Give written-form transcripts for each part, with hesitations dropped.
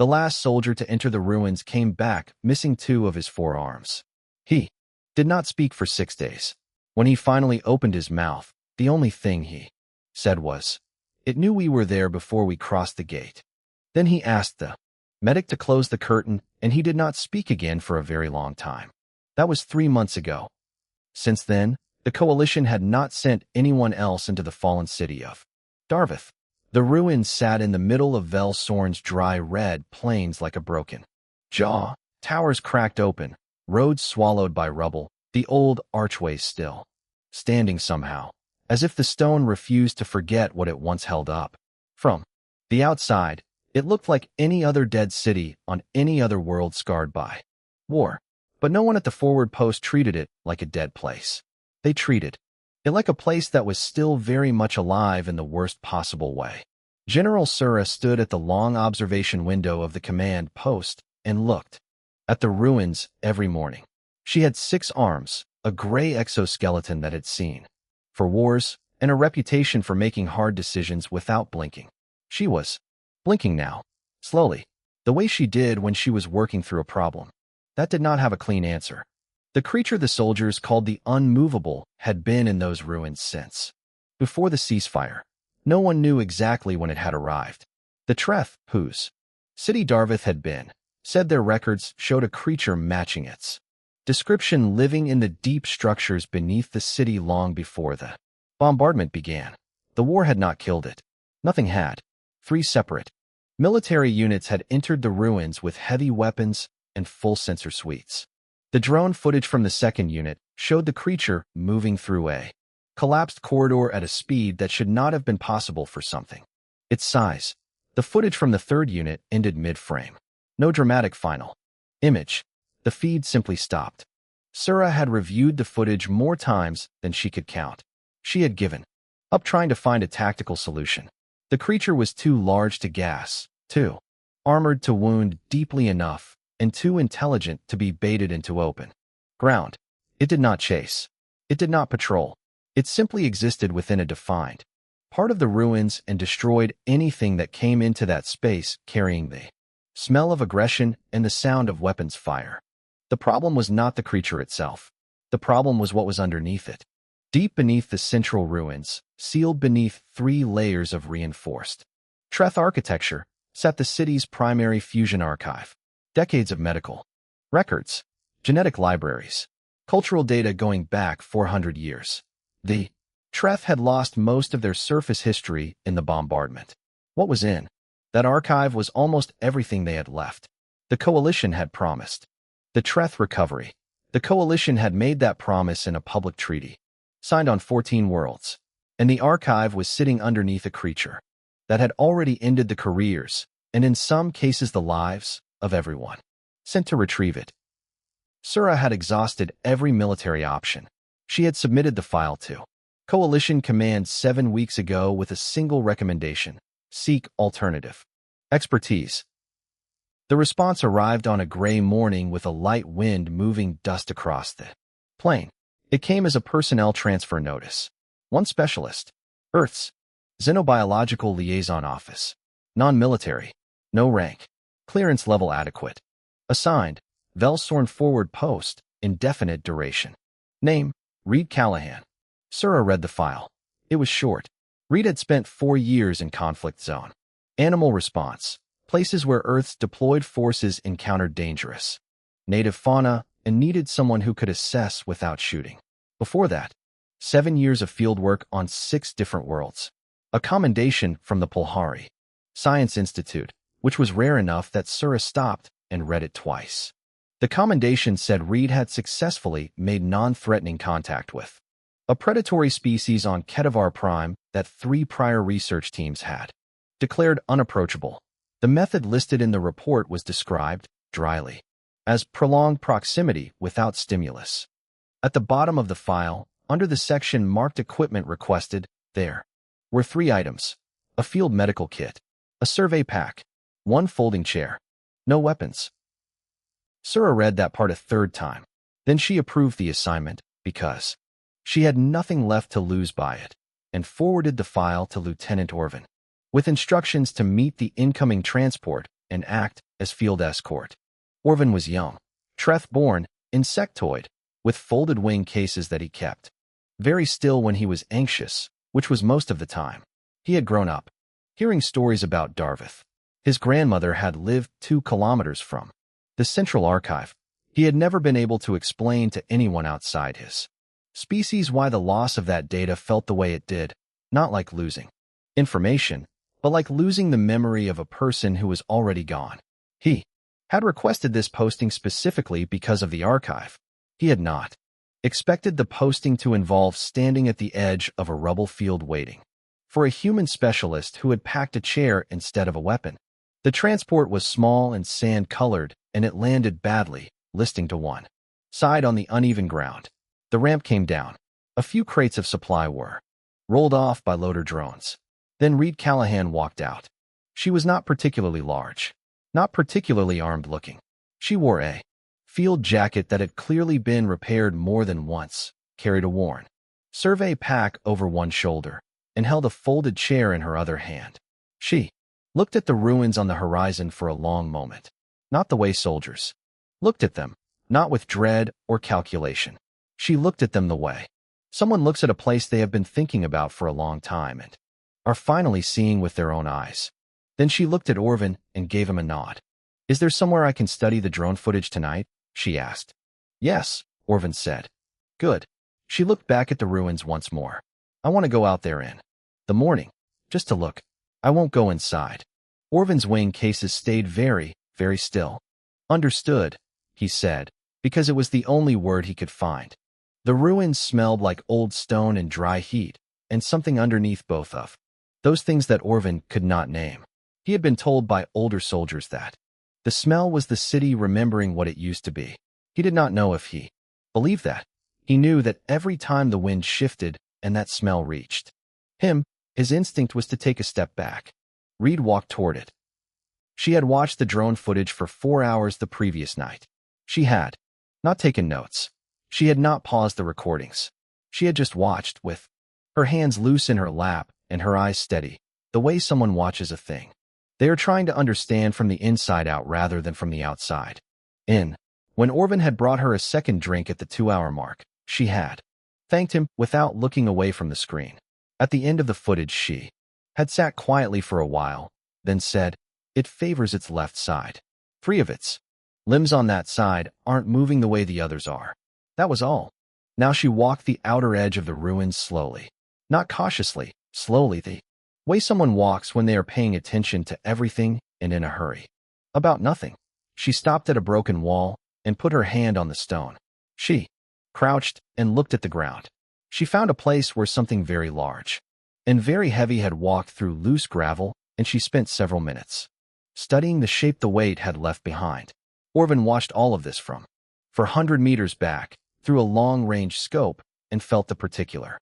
The last soldier to enter the ruins came back, missing 2 of his 4 arms. He did not speak for 6 days. When he finally opened his mouth, the only thing he said was, "It knew we were there before we crossed the gate." Then he asked the medic to close the curtain, and he did not speak again for a very long time. That was 3 months ago. Since then, the coalition had not sent anyone else into the fallen city of Darvith. The ruins sat in the middle of Velsorn's dry red plains like a broken jaw. Towers cracked open, roads swallowed by rubble, the old archways still standing somehow, as if the stone refused to forget what it once held up. From the outside, it looked like any other dead city on any other world scarred by war. But no one at the forward post treated it like a dead place. They treated it like a place that was still very much alive in the worst possible way. General Sura stood at the long observation window of the command post and looked at the ruins every morning. She had 6 arms, a gray exoskeleton that had seen for wars, and a reputation for making hard decisions without blinking. She was blinking now, slowly, the way she did when she was working through a problem. That did not have a clean answer. The creature the soldiers called the Unmovable had been in those ruins since before the ceasefire. No one knew exactly when it had arrived. The Treth, whose city Darvith had been, said their records showed a creature matching its description living in the deep structures beneath the city long before the bombardment began. The war had not killed it. Nothing had. 3 separate military units had entered the ruins with heavy weapons and full sensor suites. The drone footage from the 2nd unit showed the creature moving through a collapsed corridor at a speed that should not have been possible for something its size. The footage from the 3rd unit ended mid-frame. No dramatic final image. The feed simply stopped. Sura had reviewed the footage more times than she could count. She had given up trying to find a tactical solution. The creature was too large to gas, too armored to wound deeply enough, and too intelligent to be baited into open ground. It did not chase. It did not patrol. It simply existed within a defined part of the ruins and destroyed anything that came into that space carrying the smell of aggression and the sound of weapons fire. The problem was not the creature itself. The problem was what was underneath it. Deep beneath the central ruins, sealed beneath 3 layers of reinforced Treth architecture, sat the city's primary fusion archive. Decades of medical records, genetic libraries, cultural data going back 400 years. The Treth had lost most of their surface history in the bombardment. What was in that archive was almost everything they had left. The Coalition had promised the Treth recovery. The Coalition had made that promise in a public treaty, signed on 14 worlds, and the archive was sitting underneath a creature that had already ended the careers, and in some cases the lives, of everyone sent to retrieve it. Sura had exhausted every military option. She had submitted the file to Coalition Command 7 weeks ago with a single recommendation: seek alternative expertise. The response arrived on a gray morning with a light wind moving dust across the plain. It came as a personnel transfer notice. 1 specialist, Earth's Xenobiological Liaison Office. Non-military. No rank. Clearance level adequate. Assigned, Velsorn Forward Post, indefinite duration. Name, Reed Callahan. Sura read the file. It was short. Reed had spent 4 years in conflict zone. Animal response. Places where Earth's deployed forces encountered dangerous native fauna and needed someone who could assess without shooting. Before that, 7 years of fieldwork on 6 different worlds. A commendation from the Pulhari Science Institute, which was rare enough that Sura stopped and read it twice. The commendation said Reed had successfully made non-threatening contact with a predatory species on Ketavar Prime that 3 prior research teams had declared unapproachable. The method listed in the report was described, dryly, as prolonged proximity without stimulus. At the bottom of the file, under the section marked Equipment Requested, there were 3 items: a field medical kit, a survey pack, 1 folding chair. No weapons. Sura read that part a 3rd time. Then she approved the assignment, because she had nothing left to lose by it, and forwarded the file to Lieutenant Orvin, with instructions to meet the incoming transport and act as field escort. Orvin was young, Treth-born, insectoid, with folded wing cases that he kept. Very still when he was anxious, which was most of the time. He had grown up, hearing stories about Darvith. His grandmother had lived 2 kilometers from the Central Archive. He had never been able to explain to anyone outside his species why the loss of that data felt the way it did, not like losing information, but like losing the memory of a person who was already gone. He had requested this posting specifically because of the archive. He had not expected the posting to involve standing at the edge of a rubble field waiting for a human specialist who had packed a chair instead of a weapon. The transport was small and sand-colored, and it landed badly, listing to one side on the uneven ground. The ramp came down. A few crates of supply were rolled off by loader drones. Then Reed Callahan walked out. She was not particularly large, not particularly armed-looking. She wore a field jacket that had clearly been repaired more than once, carried a worn survey pack over one shoulder, and held a folded chair in her other hand. She looked at the ruins on the horizon for a long moment, not the way soldiers looked at them, not with dread or calculation. She looked at them the way someone looks at a place they have been thinking about for a long time and are finally seeing with their own eyes. Then she looked at Orvin and gave him a nod. "Is there somewhere I can study the drone footage tonight?" she asked. "Yes," Orvin said. "Good." She looked back at the ruins once more. "I want to go out there in the morning, just to look. I won't go inside." Orvin's wing cases stayed very, very still. "Understood," he said, because it was the only word he could find. The ruins smelled like old stone and dry heat, and something underneath both of those things that Orvin could not name. He had been told by older soldiers that the smell was the city remembering what it used to be. He did not know if he believed that. He knew that every time the wind shifted and that smell reached him, his instinct was to take a step back. Reed walked toward it. She had watched the drone footage for 4 hours the previous night. She had not taken notes. She had not paused the recordings. She had just watched, with her hands loose in her lap and her eyes steady, the way someone watches a thing they are trying to understand from the inside out rather than from the outside in. When Orvin had brought her a second drink at the 2-hour mark, she had thanked him without looking away from the screen. At the end of the footage, she had sat quietly for a while, then said, "It favors its left side. 3 of its limbs on that side aren't moving the way the others are." That was all. Now she walked the outer edge of the ruins slowly. Not cautiously, slowly, the way someone walks when they are paying attention to everything and in a hurry about nothing. She stopped at a broken wall and put her hand on the stone. She crouched and looked at the ground. She found a place where something very large and very heavy had walked through loose gravel, and she spent several minutes studying the shape the weight had left behind. Orvin watched all of this from 400 meters back through a long-range scope and felt the particular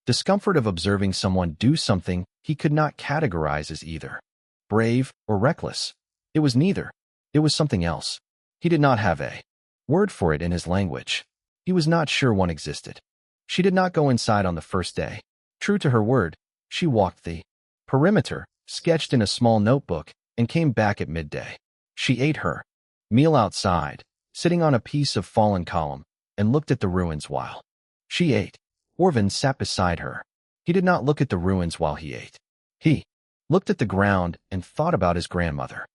discomfort of observing someone do something he could not categorize as either brave or reckless. It was neither. It was something else. He did not have a word for it in his language. He was not sure one existed. She did not go inside on the first day. True to her word, she walked the perimeter, sketched in a small notebook, and came back at midday. She ate her meal outside, sitting on a piece of fallen column, and looked at the ruins while she ate. Orvin sat beside her. He did not look at the ruins while he ate. He looked at the ground and thought about his grandmother.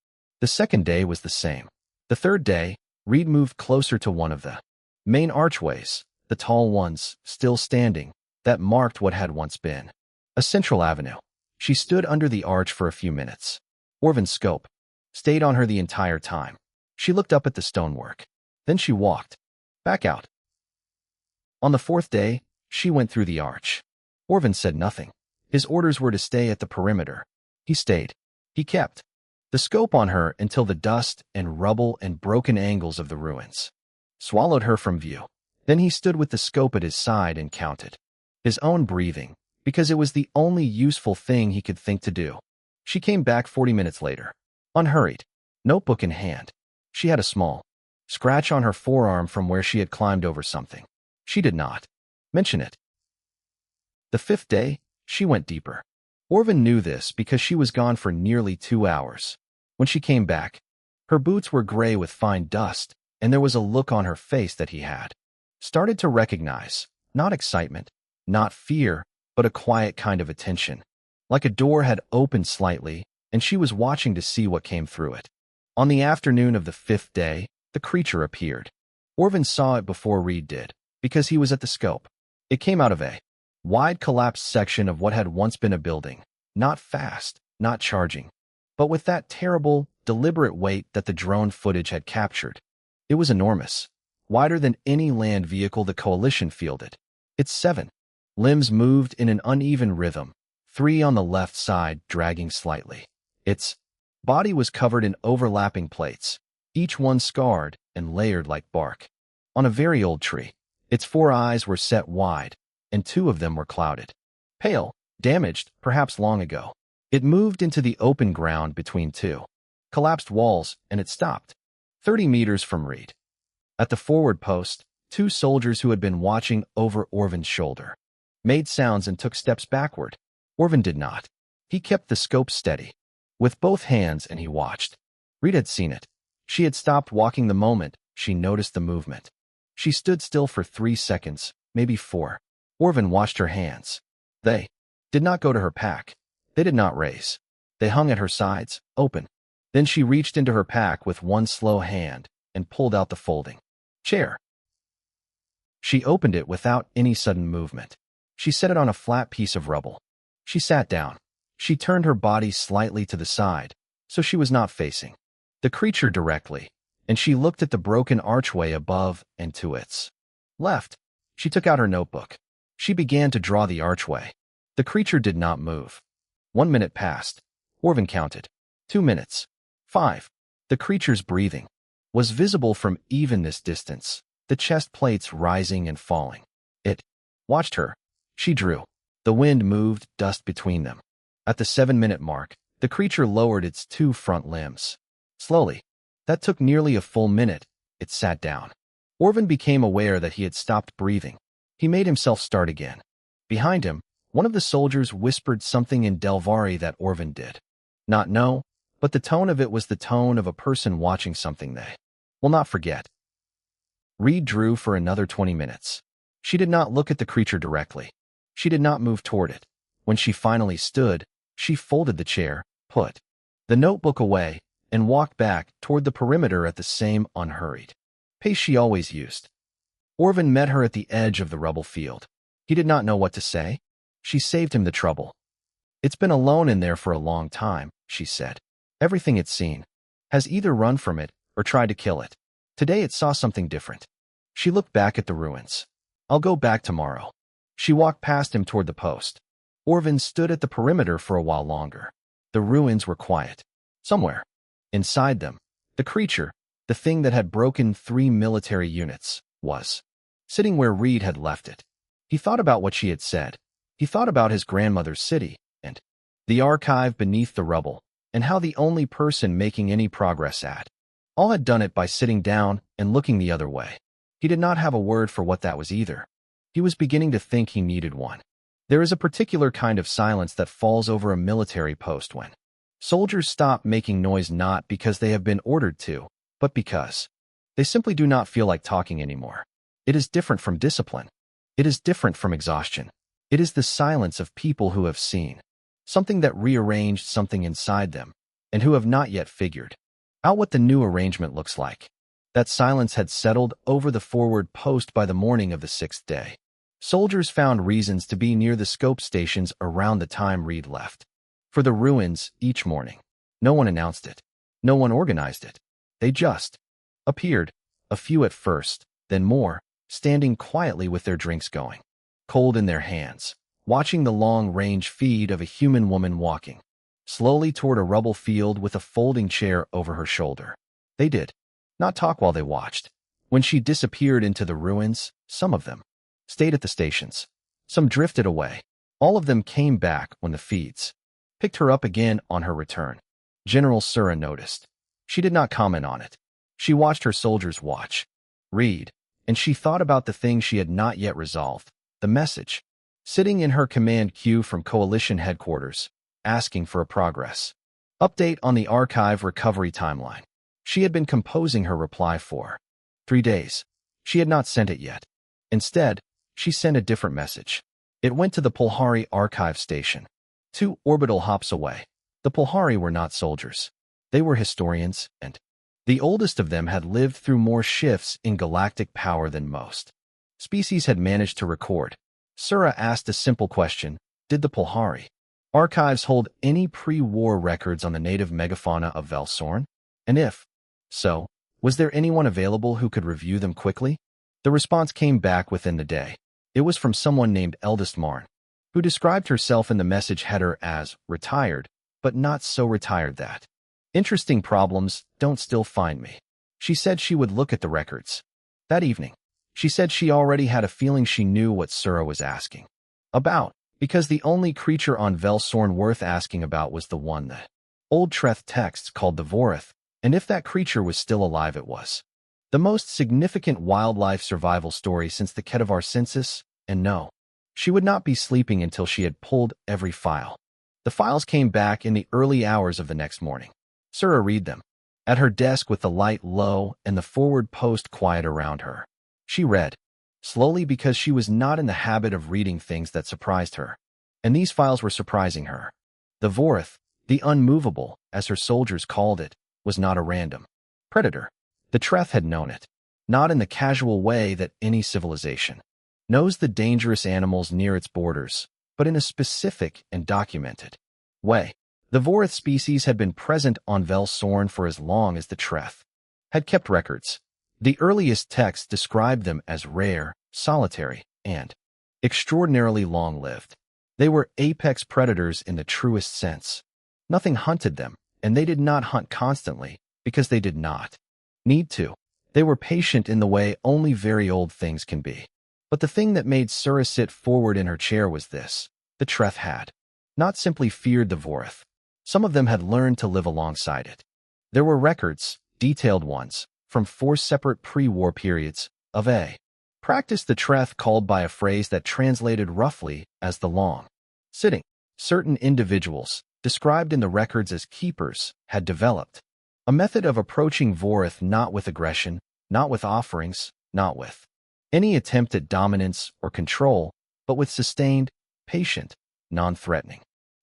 The second day was the same. The third day, Reed moved closer to one of the main archways, the tall ones, still standing, that marked what had once been a central avenue. She stood under the arch for a few minutes. Orvin's scope stayed on her the entire time. She looked up at the stonework. Then she walked back out. On the 4th day, she went through the arch. Orvin said nothing. His orders were to stay at the perimeter. He stayed. He kept the scope on her until the dust and rubble and broken angles of the ruins swallowed her from view. Then he stood with the scope at his side and counted his own breathing, because it was the only useful thing he could think to do. She came back 40 minutes later, unhurried, notebook in hand. She had a small scratch on her forearm from where she had climbed over something. She did not mention it. The 5th day, she went deeper. Orvin knew this because she was gone for nearly 2 hours. When she came back, Her boots were gray with fine dust, and there was a look on her face that he had started to recognize, not excitement, not fear, but a quiet kind of attention. Like a door had opened slightly, and she was watching to see what came through it. On the afternoon of the 5th day, the creature appeared. Orvin saw it before Reed did, because he was at the scope. It came out of a wide collapsed section of what had once been a building, not fast, not charging, but with that terrible, deliberate weight that the drone footage had captured. It was enormous, wider than any land vehicle the Coalition fielded. Its 7 limbs moved in an uneven rhythm, 3 on the left side dragging slightly. Its body was covered in overlapping plates, each one scarred and layered like bark on a very old tree. Its 4 eyes were set wide, and 2 of them were clouded. Pale, damaged, perhaps long ago. It moved into the open ground between 2 collapsed walls, and it stopped, 30 meters from Reed. At the forward post, 2 soldiers who had been watching over Orvin's shoulder made sounds and took steps backward. Orvin did not. He kept the scope steady with both hands, and he watched. Reed had seen it. She had stopped walking the moment she noticed the movement. She stood still for 3 seconds, maybe 4. Orvin watched her hands. They did not go to her pack. They did not raise. They hung at her sides, open. Then she reached into her pack with one slow hand and pulled out the folding chair. She opened it without any sudden movement. She set it on a flat piece of rubble. She sat down. She turned her body slightly to the side, so she was not facing the creature directly, and she looked at the broken archway above and to its left. She took out her notebook. She began to draw the archway. The creature did not move. 1 minute passed. Orvin counted. 2 minutes. 5. The creature's breathing was visible from even this distance, the chest plates rising and falling. It watched her. She drew. The wind moved dust between them. At the 7-minute mark, the creature lowered its 2 front limbs. Slowly. That took nearly a full minute. It sat down. Orvin became aware that he had stopped breathing. He made himself start again. Behind him, one of the soldiers whispered something in Delvari that Orvin did not know, but the tone of it was the tone of a person watching something they will not forget. Reed drew for another 20 minutes. She did not look at the creature directly. She did not move toward it. When she finally stood, she folded the chair, put the notebook away, and walked back toward the perimeter at the same unhurried pace she always used. Orvin met her at the edge of the rubble field. He did not know what to say. She saved him the trouble. It's been alone in there for a long time, she said. Everything it's seen has either run from it or tried to kill it. Today it saw something different. She looked back at the ruins. I'll go back tomorrow. She walked past him toward the post. Orvin stood at the perimeter for a while longer. The ruins were quiet. Somewhere inside them, the creature, the thing that had broken 3 military units, was sitting where Reed had left it. He thought about what she had said. He thought about his grandmother's city and the archive beneath the rubble, and how the only person making any progress at all had done it by sitting down and looking the other way. He did not have a word for what that was either. He was beginning to think he needed one. There is a particular kind of silence that falls over a military post when soldiers stop making noise, not because they have been ordered to, but because they simply do not feel like talking anymore. It is different from discipline. It is different from exhaustion. It is the silence of people who have seen something that rearranged something inside them, and who have not yet figured out what the new arrangement looks like. That silence had settled over the forward post by the morning of the 6th day. Soldiers found reasons to be near the scope stations around the time Reed left. For the ruins each morning. No one announced it. No one organized it. They just appeared, a few at first, then more, standing quietly with their drinks going cold in their hands, watching the long-range feed of a human woman walking slowly toward a rubble field with a folding chair over her shoulder. They did not talk while they watched. When she disappeared into the ruins, some of them stayed at the stations. Some drifted away. All of them came back when the feeds picked her up again on her return. General Sura noticed. She did not comment on it. She watched her soldiers watch, read, and she thought about the thing she had not yet resolved, the message, sitting in her command queue from Coalition headquarters, asking for a progress update on the archive recovery timeline. She had been composing her reply for 3 days. She had not sent it yet. Instead, she sent a different message. It went to the Polhari archive station, 2 orbital hops away. The Polhari were not soldiers. They were historians, and the oldest of them had lived through more shifts in galactic power than most species had managed to record. Sura asked a simple question: did the Polhari archives hold any pre-war records on the native megafauna of Velsorn? And if so, was there anyone available who could review them quickly? The response came back within the day. It was from someone named Eldest Marn, who described herself in the message header as retired, but not so retired that interesting problems don't still find me. She said she would look at the records. That evening, she said she already had a feeling she knew what Sura was asking about, because the only creature on Velsorn worth asking about was the one that old Treth texts called the Vorith, and if that creature was still alive, it was the most significant wildlife survival story since the Ketavar census, and no, she would not be sleeping until she had pulled every file. The files came back in the early hours of the next morning. Sura read them, at her desk with the light low and the forward post quiet around her. She read, slowly because she was not in the habit of reading things that surprised her. And these files were surprising her. The Vorith, the unmovable, as her soldiers called it, was not a random predator. The Treth had known it, not in the casual way that any civilization knows the dangerous animals near its borders, but in a specific and documented way. The Vorith species had been present on Velsorn for as long as the Treth had kept records. The earliest texts described them as rare, solitary, and extraordinarily long-lived. They were apex predators in the truest sense. Nothing hunted them, and they did not hunt constantly because they did not need to. They were patient in the way only very old things can be. But the thing that made Sura sit forward in her chair was this: the Treth had not simply feared the Vorith. Some of them had learned to live alongside it. There were records, detailed ones, from 4 separate pre-war periods, of a practice the Treth called by a phrase that translated roughly as the long sitting. Certain individuals, described in the records as keepers, had developed a method of approaching Vorith not with aggression, not with offerings, not with any attempt at dominance or control, but with sustained, patient, non-threatening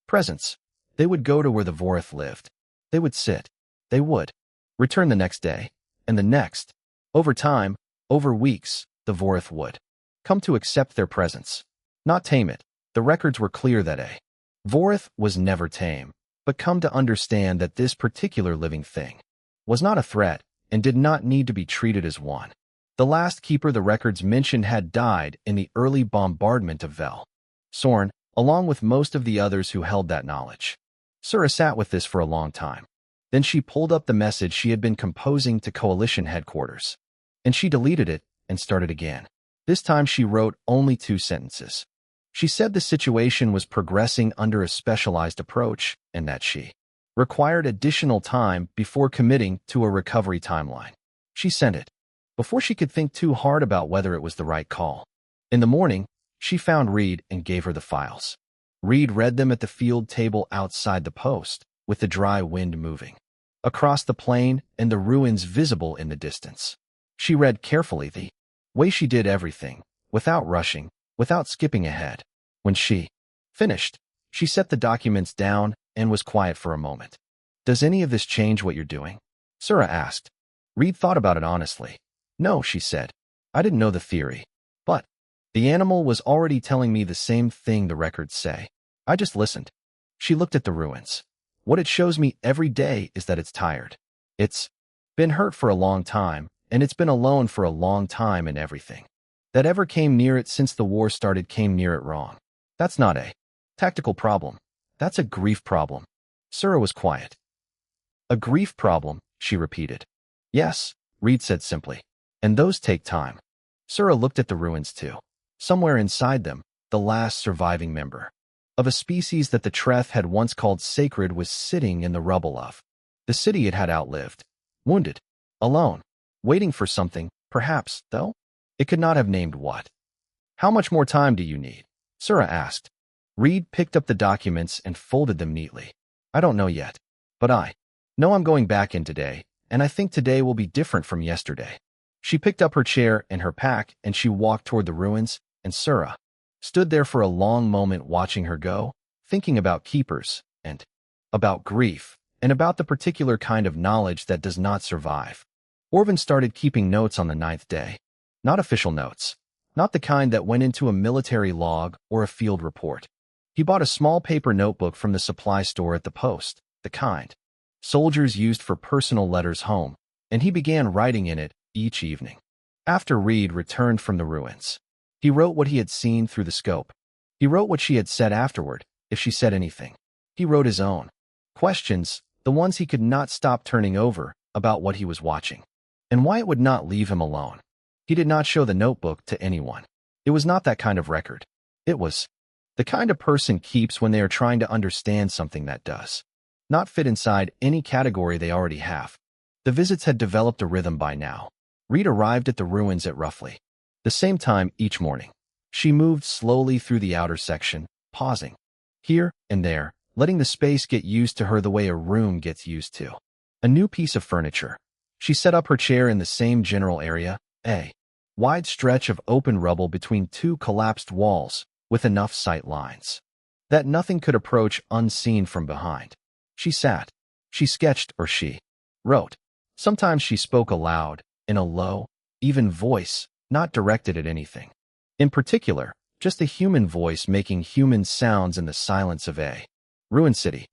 presence. They would go to where the Vorith lived. They would sit. They would return the next day, and the next. Over time, over weeks, the Vorith would come to accept their presence, not tame it. The records were clear that a Vorith was never tame, but come to understand that this particular living thing was not a threat and did not need to be treated as one. The last keeper the records mentioned had died in the early bombardment of Velsorn, along with most of the others who held that knowledge. Sura sat with this for a long time. Then she pulled up the message she had been composing to Coalition headquarters, and she deleted it and started again. This time she wrote only 2 sentences. She said the situation was progressing under a specialized approach and that she required additional time before committing to a recovery timeline. She sent it before she could think too hard about whether it was the right call. In the morning, she found Reed and gave her the files. Reed read them at the field table outside the post, with the dry wind moving across the plain and the ruins visible in the distance. She read carefully, the way she did everything, without rushing, without skipping ahead. When she finished, she set the documents down and was quiet for a moment. "Does any of this change what you're doing?" Sura asked. Reed thought about it honestly. "No," she said. "I didn't know the theory. But the animal was already telling me the same thing the records say. I just listened." She looked at the ruins. "What it shows me every day is that it's tired. It's been hurt for a long time, and it's been alone for a long time, and everything that ever came near it since the war started came near it wrong. That's not a tactical problem. That's a grief problem." Sura was quiet. "A grief problem," she repeated. "Yes," Reed said simply. "And those take time." Sura looked at the ruins too. Somewhere inside them, the last surviving member of a species that the Treth had once called sacred was sitting in the rubble of the city it had outlived. Wounded. Alone. Waiting for something, perhaps, though? It could not have named what. "How much more time do you need?" Sura asked. Reed picked up the documents and folded them neatly. "I don't know yet. But I know I'm going back in today, and I think today will be different from yesterday. She picked up her chair and her pack, and she walked toward the ruins, and Sura stood there for a long moment watching her go, thinking about keepers, and about grief, and about the particular kind of knowledge that does not survive. Orvin started keeping notes on the 9th day. Not official notes. Not the kind that went into a military log or a field report. He bought a small paper notebook from the supply store at the post, the kind soldiers used for personal letters home, and he began writing in it each evening. After Reed returned from the ruins, he wrote what he had seen through the scope. He wrote what she had said afterward, if she said anything. He wrote his own questions, the ones he could not stop turning over, about what he was watching, and why it would not leave him alone. He did not show the notebook to anyone. It was not that kind of record. It was the kind a person keeps when they are trying to understand something that does not fit inside any category they already have. The visits had developed a rhythm by now. Reed arrived at the ruins at roughly the same time each morning. She moved slowly through the outer section, pausing here and there, letting the space get used to her the way a room gets used to a new piece of furniture. She set up her chair in the same general area, a wide stretch of open rubble between two collapsed walls, with enough sight lines that nothing could approach unseen from behind. She sat. She sketched or she wrote. Sometimes she spoke aloud, in a low, even voice, not directed at anything in particular, just a human voice making human sounds in the silence of a ruined city.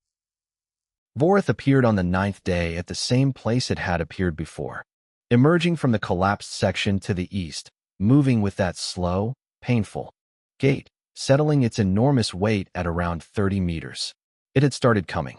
Vorith appeared on the 9th day at the same place it had appeared before, emerging from the collapsed section to the east, moving with that slow, painful gait, settling its enormous weight at around 30 meters. It had started coming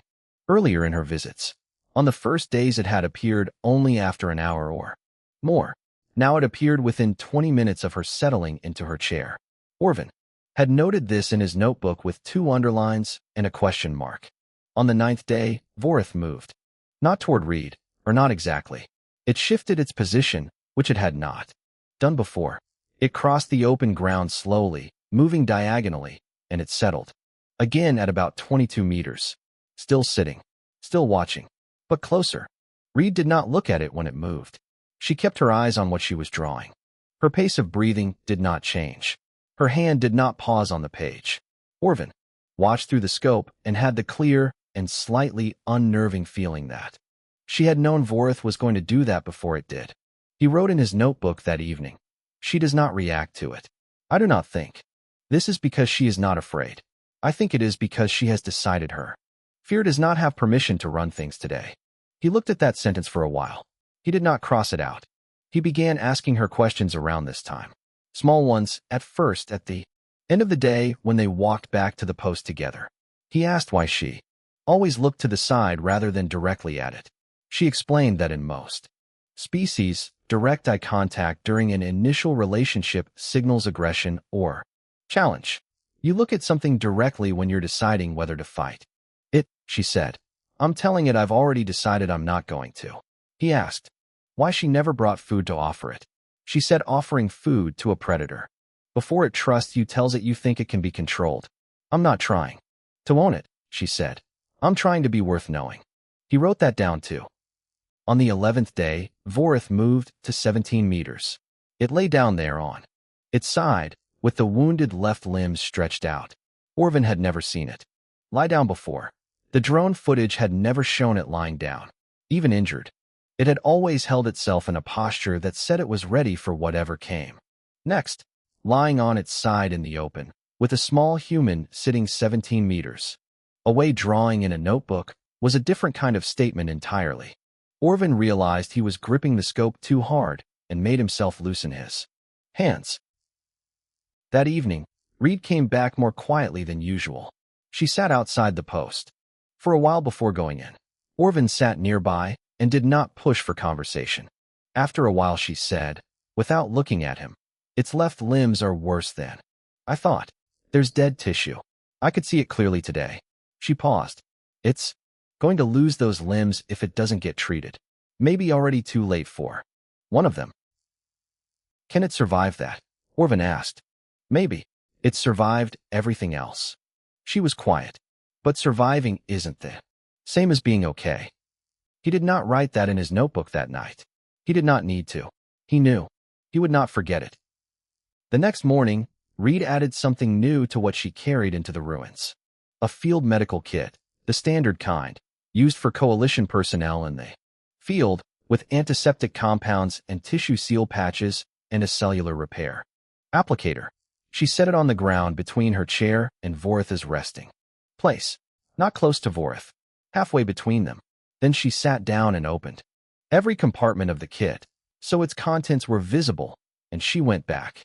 earlier in her visits. On the first days it had appeared only after an hour or more. Now it appeared within 20 minutes of her settling into her chair. Orvin had noted this in his notebook with 2 underlines and a question mark. On the 9th day, Vorith moved. Not toward Reed, or not exactly. It shifted its position, which it had not done before. It crossed the open ground slowly, moving diagonally, and it settled again at about 22 meters. Still sitting, still watching, but closer. Reed did not look at it when it moved. She kept her eyes on what she was drawing. Her pace of breathing did not change. Her hand did not pause on the page. Orvin watched through the scope and had the clear and slightly unnerving feeling that she had known Vorith was going to do that before it did. He wrote in his notebook that evening. She does not react to it. I do not think this is because she is not afraid. I think it is because she has decided her. Fear does not have permission to run things today. He looked at that sentence for a while. He did not cross it out. He began asking her questions around this time. Small ones, at first, at the end of the day when they walked back to the post together. He asked why she always looked to the side rather than directly at it. She explained that in most species, direct eye contact during an initial relationship signals aggression or challenge. You look at something directly when you're deciding whether to fight it, she said. I'm telling it I've already decided I'm not going to. He asked why she never brought food to offer it. She said offering food to a predator before it trusts you tells it you think it can be controlled. I'm not trying to own it, she said. I'm trying to be worth knowing. He wrote that down too. On the 11th day, Vorith moved to 17 meters. It lay down there on its side, with the wounded left limbs stretched out. Orvin had never seen it lie down before. The drone footage had never shown it lying down, even injured. It had always held itself in a posture that said it was ready for whatever came next, lying on its side in the open, with a small human sitting 17 meters away drawing in a notebook, was a different kind of statement entirely. Orvin realized he was gripping the scope too hard and made himself loosen his hands. That evening, Reed came back more quietly than usual. She sat outside the post for a while before going in. Orvin sat nearby and did not push for conversation. After a while she said, without looking at him, its left limbs are worse than I thought. There's dead tissue. I could see it clearly today. She paused. It's going to lose those limbs if it doesn't get treated. Maybe already too late for one of them. Can it survive that? Orvin asked. Maybe. It survived everything else. She was quiet. But surviving isn't the same as being okay. He did not write that in his notebook that night. He did not need to. He knew. He would not forget it. The next morning, Reed added something new to what she carried into the ruins. A field medical kit, the standard kind, used for coalition personnel in the field, with antiseptic compounds and tissue seal patches and a cellular repair applicator. She set it on the ground between her chair and Voritha's resting place, not close to Vorith, halfway between them. Then she sat down and opened every compartment of the kit, so its contents were visible, and she went back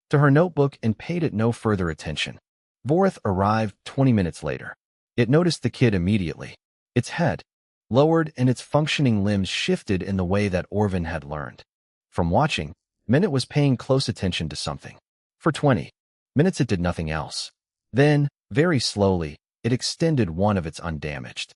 to her notebook and paid it no further attention. Vorith arrived 20 minutes later. It noticed the kid immediately. Its head lowered and its functioning limbs shifted in the way that Orvin had learned. From watching, meant it was paying close attention to something. For 20 minutes it did nothing else. Then, very slowly, it extended one of its undamaged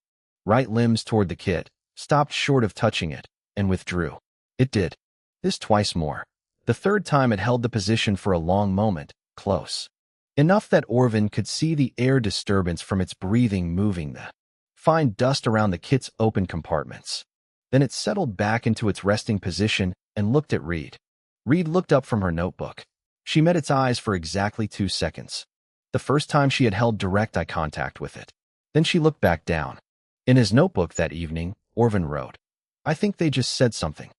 right limbs toward the kit, stopped short of touching it, and withdrew. It did this twice more. The third time it held the position for a long moment, close enough that Orvin could see the air disturbance from its breathing moving the fine dust around the kit's open compartments. Then it settled back into its resting position and looked at Reed. Reed looked up from her notebook. She met its eyes for exactly 2 seconds. The first time she had held direct eye contact with it. Then she looked back down. In his notebook that evening, Orvin wrote, "I think they just said something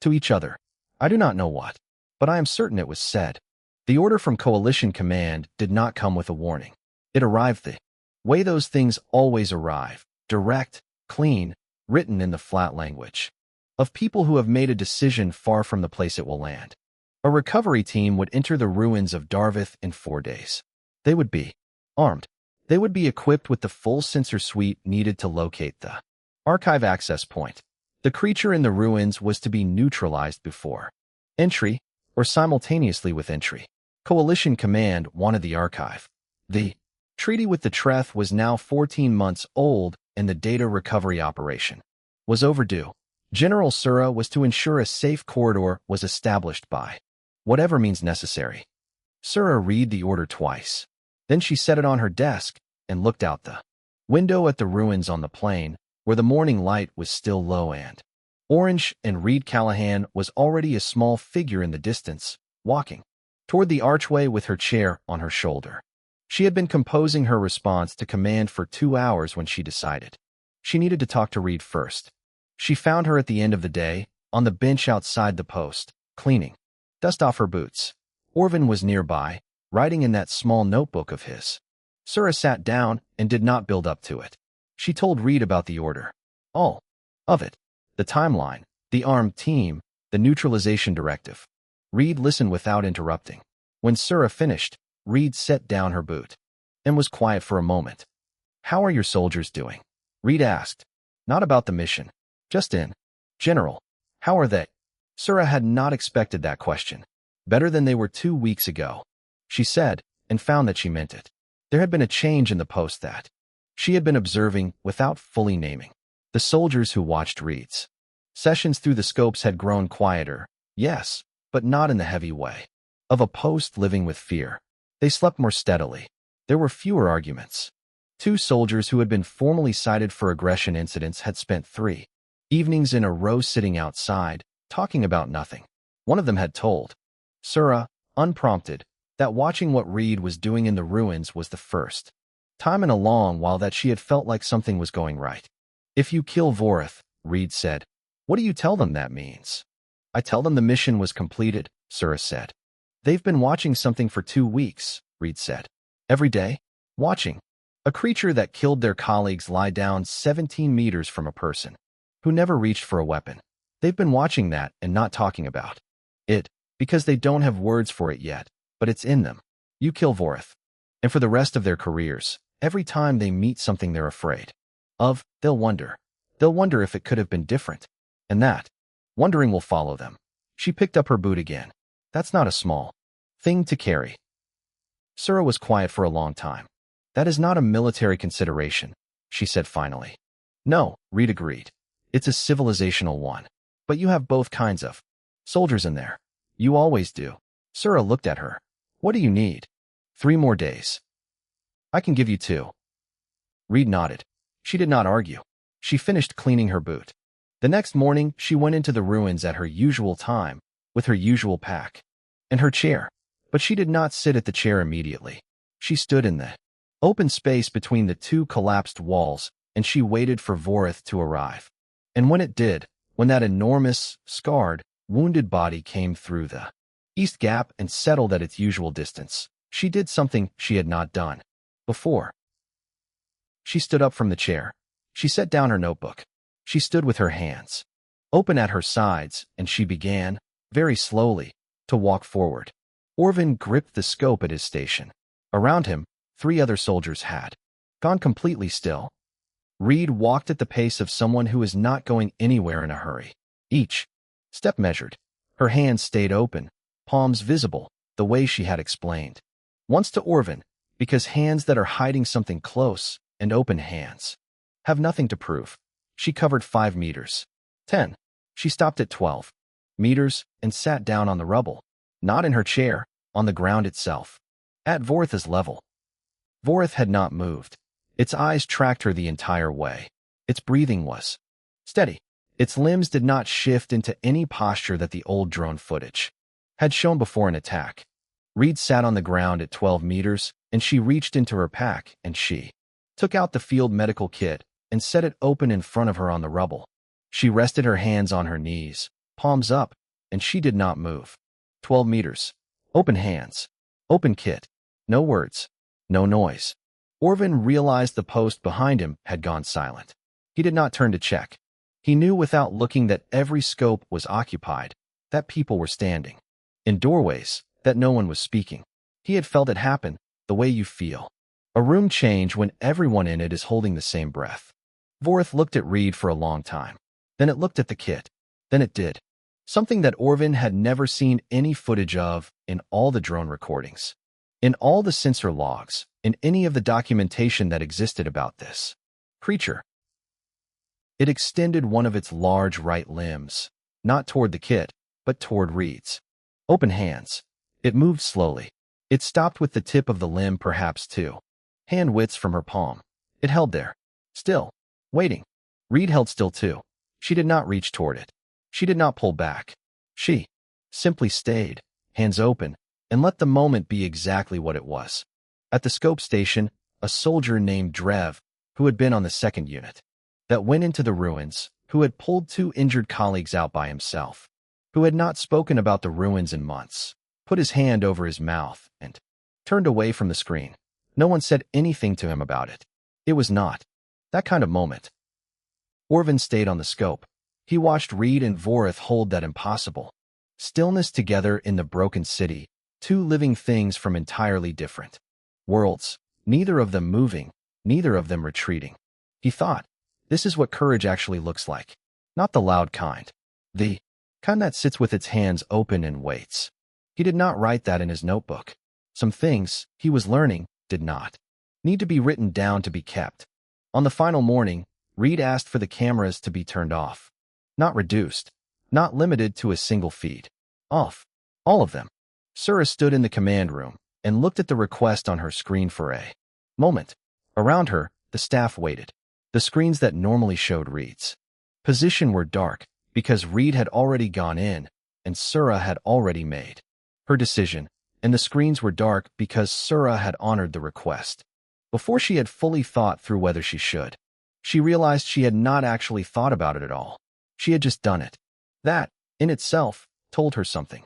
to each other. I do not know what, but I am certain it was said." The order from Coalition Command did not come with a warning. It arrived the way those things always arrive, direct, clean, written in the flat language of people who have made a decision far from the place it will land. A recovery team would enter the ruins of Darvith in 4 days. They would be armed. They would be equipped with the full sensor suite needed to locate the archive access point. The creature in the ruins was to be neutralized before entry, or simultaneously with entry. Coalition Command wanted the archive. The treaty with the Treth was now 14 months old, and the data recovery operation was overdue. General Sura was to ensure a safe corridor was established by whatever means necessary. Sura read the order twice. Then she set it on her desk and looked out the window at the ruins on the plain, where the morning light was still low and orange, and Reed Callahan was already a small figure in the distance, walking toward the archway with her chair on her shoulder. She had been composing her response to command for 2 hours when she decided she needed to talk to Reed first. She found her at the end of the day, on the bench outside the post, cleaning dust off her boots. Orvin was nearby, writing in that small notebook of his. Sura sat down and did not build up to it. She told Reed about the order. All of it. The timeline, the armed team, the neutralization directive. Reed listened without interrupting. When Sura finished, Reed set down her boot and was quiet for a moment. "How are your soldiers doing?" Reed asked. "Not about the mission. Just in general. How are they?" Sura had not expected that question. "Better than they were 2 weeks ago," she said, and found that she meant it. There had been a change in the post that she had been observing without fully naming. The soldiers who watched Reed's sessions through the scopes had grown quieter, yes, but not in the heavy way of a post living with fear. They slept more steadily. There were fewer arguments. 2 soldiers who had been formally cited for aggression incidents had spent 3 evenings in a row sitting outside, talking about nothing. One of them had told Sura, unprompted, that watching what Reed was doing in the ruins was the first time in a long while that she had felt like something was going right. "If you kill Vorith," Reed said, "what do you tell them that means?" "I tell them the mission was completed," Sura said. "They've been watching something for 2 weeks," Reed said. "Every day? Watching a creature that killed their colleagues lie down 17 meters from a person who never reached for a weapon. They've been watching that and not talking about it because they don't have words for it yet, but it's in them. You kill Vorith, and for the rest of their careers, every time they meet something they're afraid of, they'll wonder. They'll wonder if it could have been different, and that wondering will follow them." She picked up her boot again. "That's not a small thing to carry." Sura was quiet for a long time. "That is not a military consideration," she said finally. "No," Reed agreed. "It's a civilizational one. But you have both kinds of soldiers in there. You always do." Sura looked at her. "What do you need?" 3 more days. "I can give you 2. Reed nodded. She did not argue. She finished cleaning her boot. The next morning, she went into the ruins at her usual time, with her usual pack and her chair. But she did not sit at the chair immediately. She stood in the open space between the two collapsed walls, and she waited for Vorith to arrive. And when it did, when that enormous, scarred, wounded body came through the east gap and settled at its usual distance, she did something she had not done before. She stood up from the chair. She set down her notebook. She stood with her hands open at her sides, and she began, very slowly, to walk forward. Orvin gripped the scope at his station. Around him, 3 other soldiers had gone completely still. Reed walked at the pace of someone who is not going anywhere in a hurry. Each step measured. Her hands stayed open, palms visible, the way she had explained. Once to Orvin, because hands that are hiding something close, and open hands, have nothing to prove. She covered 5 meters. 10. She stopped at 12 meters and sat down on the rubble. Not in her chair, on the ground itself. At Vorith's level. Vorith had not moved. Its eyes tracked her the entire way. Its breathing was steady. Its limbs did not shift into any posture that the old drone footage had shown before an attack. Reed sat on the ground at 12 meters, and she reached into her pack, and she took out the field medical kit and set it open in front of her on the rubble. She rested her hands on her knees, palms up, and she did not move. 12 meters. Open hands. Open kit. No words. No noise. Orvin realized the post behind him had gone silent. He did not turn to check. He knew without looking that every scope was occupied, that people were standing in doorways, that no one was speaking. He had felt it happen, the way you feel a room change when everyone in it is holding the same breath. Vorith looked at Reed for a long time. Then it looked at the kit. Then it did something that Orvin had never seen any footage of in all the drone recordings, in all the sensor logs, in any of the documentation that existed about this creature. It extended one of its large right limbs, not toward the kit, but toward Reed's open hands. It moved slowly. It stopped with the tip of the limb perhaps 2 hand widths from her palm. It held there, still, waiting. Reed held still too. She did not reach toward it. She did not pull back. She simply stayed, hands open, and let the moment be exactly what it was. At the scope station, a soldier named Drev, who had been on the 2nd unit, that went into the ruins, who had pulled 2 injured colleagues out by himself, who had not spoken about the ruins in months, put his hand over his mouth and turned away from the screen. No one said anything to him about it. It was not that kind of moment. Orvin stayed on the scope. He watched Reed and Vorith hold that impossible stillness together in the broken city, 2 living things from entirely different worlds, neither of them moving, neither of them retreating. He thought, this is what courage actually looks like. Not the loud kind. The kind that sits with its hands open and waits. He did not write that in his notebook. Some things he was learning did not need to be written down to be kept. On the final morning, Reed asked for the cameras to be turned off. Not reduced. Not limited to a single feed. Off. All of them. Sura stood in the command room and looked at the request on her screen for a moment. Around her, the staff waited. The screens that normally showed Reed's position were dark because Reed had already gone in and Sura had already made her decision, and the screens were dark because Sura had honored the request. Before she had fully thought through whether she should, she realized she had not actually thought about it at all. She had just done it. That, in itself, told her something.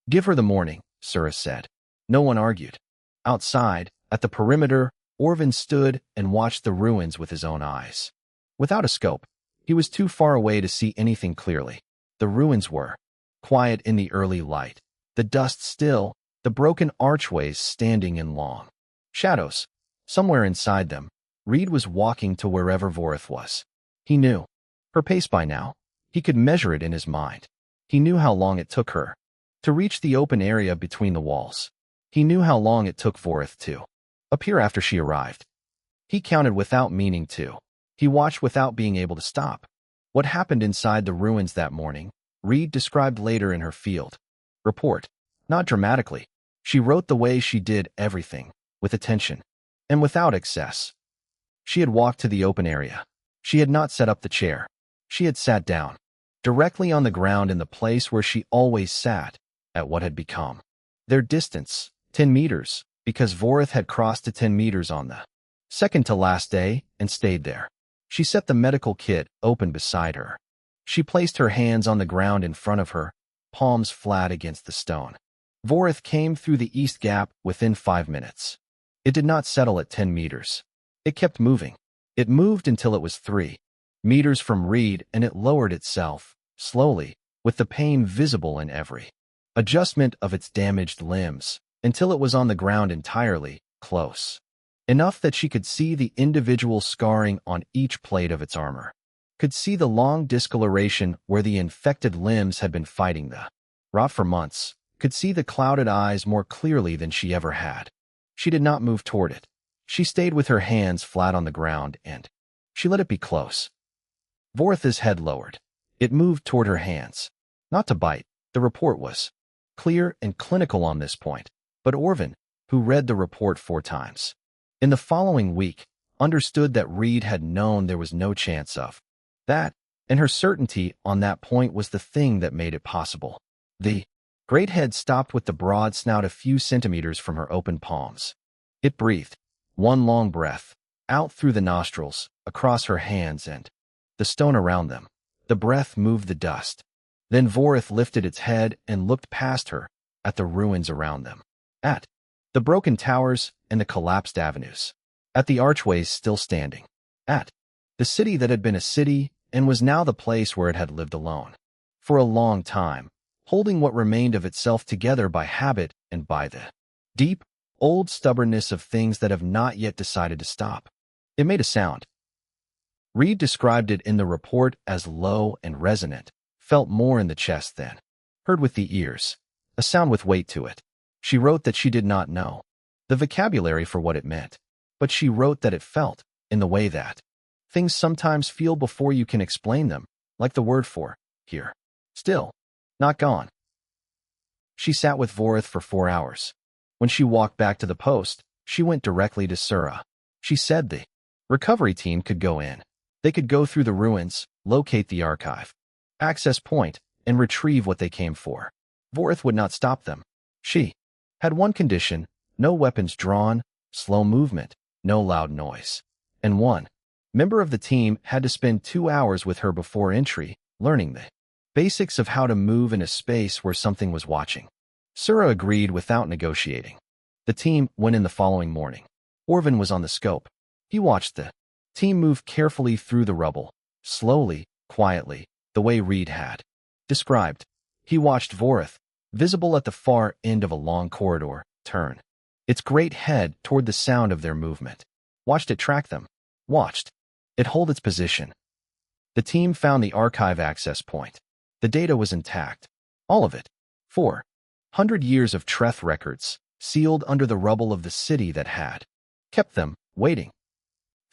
Give her the morning, Sura said. No one argued. Outside, at the perimeter, Orvin stood and watched the ruins with his own eyes. Without a scope, he was too far away to see anything clearly. The ruins were quiet in the early light, the dust still, the broken archways standing in long shadows. Somewhere inside them, Reed was walking to wherever Vorith was. He knew her pace by now. He could measure it in his mind. He knew how long it took her to reach the open area between the walls. He knew how long it took Vorith to appear after she arrived. He counted without meaning to. He watched without being able to stop. What happened inside the ruins that morning, Reed described later in her field report. Not dramatically. She wrote the way she did everything, with attention, and without excess. She had walked to the open area. She had not set up the chair. She had sat down, directly on the ground in the place where she always sat, at what had become their distance, 10 meters, because Vorith had crossed to 10 meters on the second to last day and stayed there. She set the medical kit open beside her. She placed her hands on the ground in front of her, palms flat against the stone. Vorith came through the east gap within 5 minutes. It did not settle at 10 meters. It kept moving. It moved until it was 3 meters from Reed, and it lowered itself, slowly, with the pain visible in every adjustment of its damaged limbs, until it was on the ground entirely, close enough that she could see the individual scarring on each plate of its armor, could see the long discoloration where the infected limbs had been fighting the rot for months, could see the clouded eyes more clearly than she ever had. She did not move toward it. She stayed with her hands flat on the ground, and she let it be close. Vorith's head lowered. It moved toward her hands. Not to bite. The report was clear and clinical on this point, but Orvin, who read the report 4 times in the following week, understood that Reed had known there was no chance of that, and her certainty on that point was the thing that made it possible. The great head stopped with the broad snout a few centimeters from her open palms. It breathed, one long breath, out through the nostrils, across her hands and the stone around them. The breath moved the dust. Then Vorith lifted its head and looked past her, at the ruins around them, at the broken towers and the collapsed avenues, at the archways still standing, at the city that had been a city and was now the place where it had lived alone for a long time, holding what remained of itself together by habit and by the deep, old stubbornness of things that have not yet decided to stop. It made a sound. Reed described it in the report as low and resonant, felt more in the chest than heard with the ears, a sound with weight to it. She wrote that she did not know the vocabulary for what it meant, but she wrote that it felt, in the way that things sometimes feel before you can explain them, like the word for here. Still, not gone. She sat with Vorith for 4 hours. When she walked back to the post, she went directly to Sura. She said the recovery team could go in. They could go through the ruins, locate the archive, access point, and retrieve what they came for. Vorith would not stop them. She had one condition: no weapons drawn, slow movement, no loud noise. And one member of the team had to spend 2 hours with her before entry, learning the basics of how to move in a space where something was watching. Sura agreed without negotiating. The team went in the following morning. Orvin was on the scope. He watched the team move carefully through the rubble, slowly, quietly, the way Reed had described. He watched Vorith, visible at the far end of a long corridor, turn its great head toward the sound of their movement. Watched it track them. Watched it hold its position. The team found the archive access point. The data was intact. All of it. 400 years of Treth records, sealed under the rubble of the city that had kept them waiting.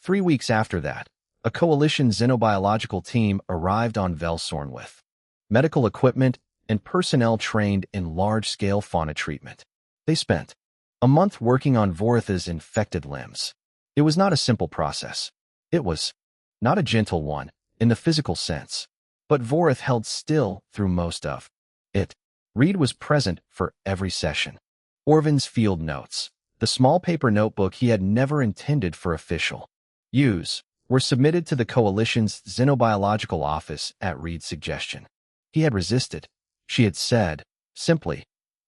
3 weeks after that, a coalition xenobiological team arrived on Velsorn with medical equipment and personnel trained in large-scale fauna treatment. They spent a month working on Vorith's infected limbs. It was not a simple process. It was not a gentle one, in the physical sense. But Vorith held still through most of it. Reed was present for every session. Orvin's field notes, the small paper notebook he had never intended for official use, were submitted to the Coalition's xenobiological office at Reed's suggestion. He had resisted. She had said, simply,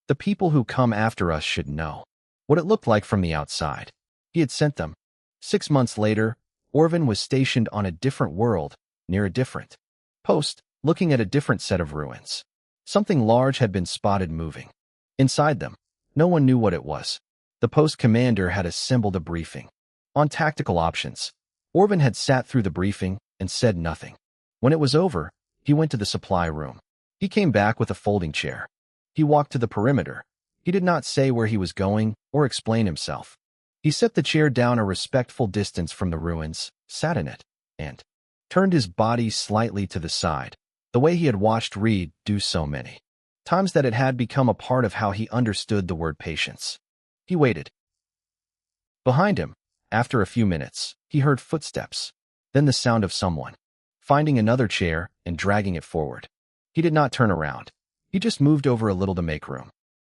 the people who come after us should know what it looked like from the outside. He had sent them. 6 months later, Orvin was stationed on a different world, near a different post, looking at a different set of ruins. Something large had been spotted moving. Inside them, no one knew what it was. The post commander had assembled a briefing on tactical options. Orvin had sat through the briefing and said nothing. When it was over, he went to the supply room. He came back with a folding chair. He walked to the perimeter. He did not say where he was going or explain himself. He set the chair down a respectful distance from the ruins, sat in it, and turned his body slightly to the side, the way he had watched Reed do so many times that it had become a part of how he understood the word patience. He waited. Behind him, after a few minutes, he heard footsteps, then the sound of someone finding another chair and dragging it forward. He did not turn around. He just moved over a little to make room.